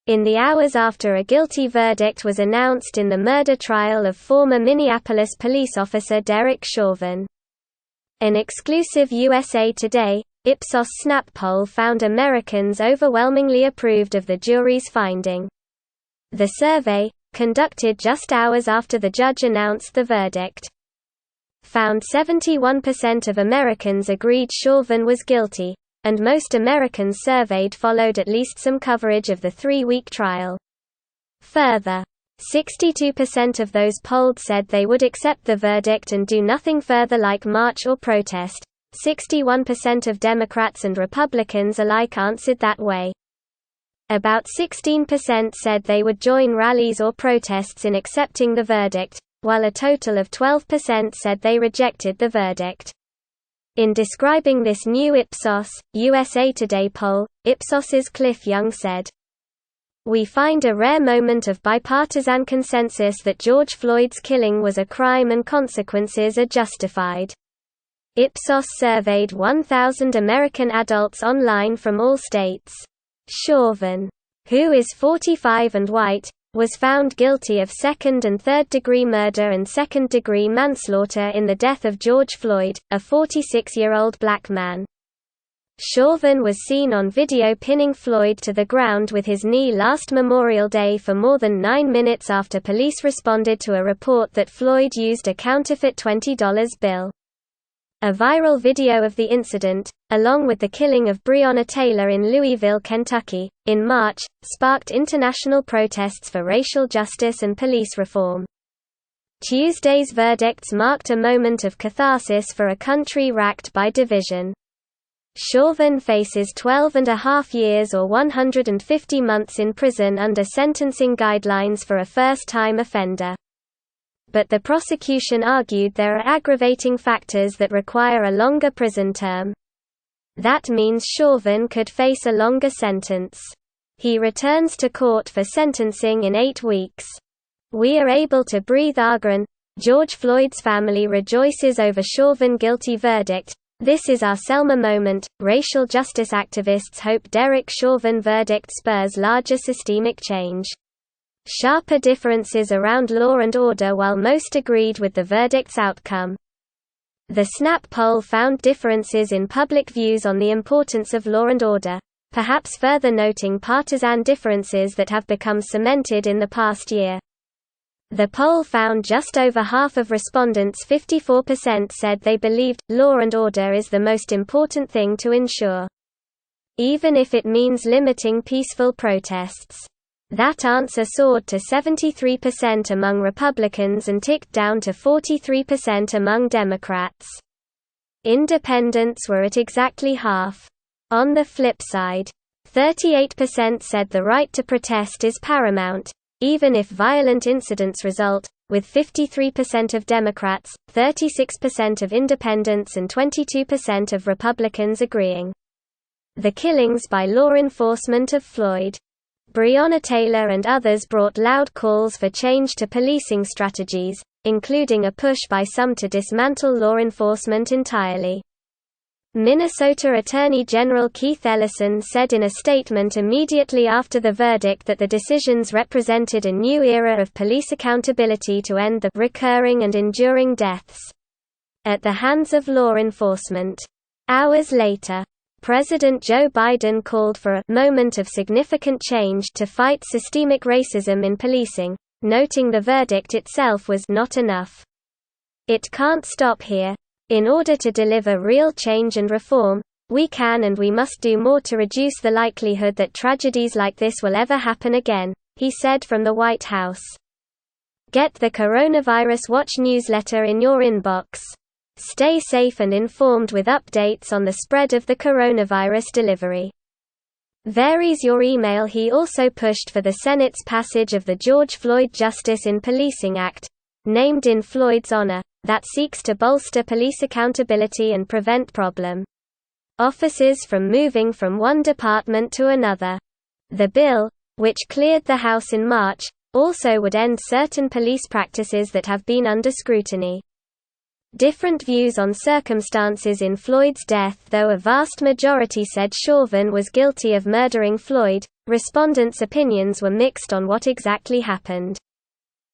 in the hours after a guilty verdict was announced in the murder trial of former Minneapolis police officer Derek Chauvin. An exclusive USA Today Ipsos Snap poll found Americans overwhelmingly approved of the jury's finding. The survey, conducted just hours after the judge announced the verdict, found 71% of Americans agreed Chauvin was guilty, and most Americans surveyed followed at least some coverage of the 3-week trial. Further, 62% of those polled said they would accept the verdict and do nothing further like march or protest. 61% of Democrats and Republicans alike answered that way. About 16% said they would join rallies or protests in accepting the verdict, while a total of 12% said they rejected the verdict. In describing this new Ipsos, USA Today poll, Ipsos's Cliff Young said, "We find a rare moment of bipartisan consensus that George Floyd's killing was a crime and consequences are justified." Ipsos surveyed 1,000 American adults online from all states. Chauvin, who is 45 and white, was found guilty of second- and third-degree murder and second-degree manslaughter in the death of George Floyd, a 46-year-old black man. Chauvin was seen on video pinning Floyd to the ground with his knee last Memorial Day for more than 9 minutes after police responded to a report that Floyd used a counterfeit $20 bill. A viral video of the incident, along with the killing of Breonna Taylor in Louisville, Kentucky, in March, sparked international protests for racial justice and police reform. Tuesday's verdicts marked a moment of catharsis for a country racked by division. Chauvin faces 12.5 years or 150 months in prison under sentencing guidelines for a first-time offender. But the prosecution argued there are aggravating factors that require a longer prison term. That means Chauvin could face a longer sentence. He returns to court for sentencing in 8 weeks. "We are able to breathe again." George Floyd's family rejoices over Chauvin guilty verdict. "This is our Selma moment." Racial justice activists hope Derek Chauvin verdict spurs larger systemic change. Sharper differences around law and order while most agreed with the verdict's outcome. The Snap poll found differences in public views on the importance of law and order, perhaps further noting partisan differences that have become cemented in the past year. The poll found just over half of respondents, 54%, said they believed law and order is the most important thing to ensure, even if it means limiting peaceful protests. That answer soared to 73% among Republicans and ticked down to 43% among Democrats. Independents were at exactly half. On the flip side, 38% said the right to protest is paramount, even if violent incidents result, with 53% of Democrats, 36% of independents and 22% of Republicans agreeing. The killings by law enforcement of Floyd, Breonna Taylor and others brought loud calls for change to policing strategies, including a push by some to dismantle law enforcement entirely. Minnesota Attorney General Keith Ellison said in a statement immediately after the verdict that the decisions represented a new era of police accountability to end the recurring and enduring deaths at the hands of law enforcement. Hours later, President Joe Biden called for a moment of significant change to fight systemic racism in policing, noting the verdict itself was not enough. "It can't stop here. In order to deliver real change and reform, we can and we must do more to reduce the likelihood that tragedies like this will ever happen again," he said from the White House. Get the Coronavirus Watch newsletter in your inbox. Stay safe and informed with updates on the spread of the coronavirus delivery. Varies your email. He also pushed for the Senate's passage of the George Floyd Justice in Policing Act, named in Floyd's honor, that seeks to bolster police accountability and prevent problem officers from moving from one department to another. The bill, which cleared the House in March, also would end certain police practices that have been under scrutiny. different views on circumstances in Floyd's death. Though a vast majority said Chauvin was guilty of murdering Floyd, respondents' opinions were mixed on what exactly happened.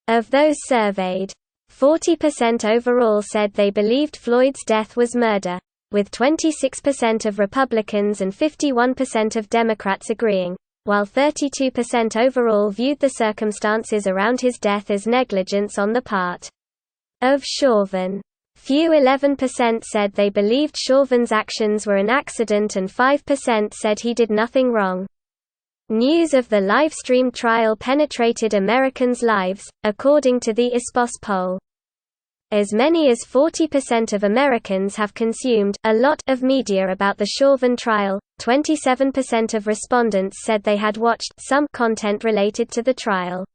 Of those surveyed, 40% overall said they believed Floyd's death was murder, with 26% of Republicans and 51% of Democrats agreeing, while 32% overall viewed the circumstances around his death as negligence on the part of Chauvin. Few 11% said they believed Chauvin's actions were an accident and 5% said he did nothing wrong. News of the live-streamed trial penetrated Americans' lives, according to the TODAYIpsos poll. As many as 40% of Americans have consumed a lot of media about the Chauvin trial. 27% of respondents said they had watched some content related to the trial,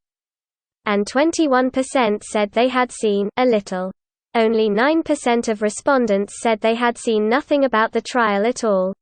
and 21% said they had seen a little. Only 9% of respondents said they had seen nothing about the trial at all.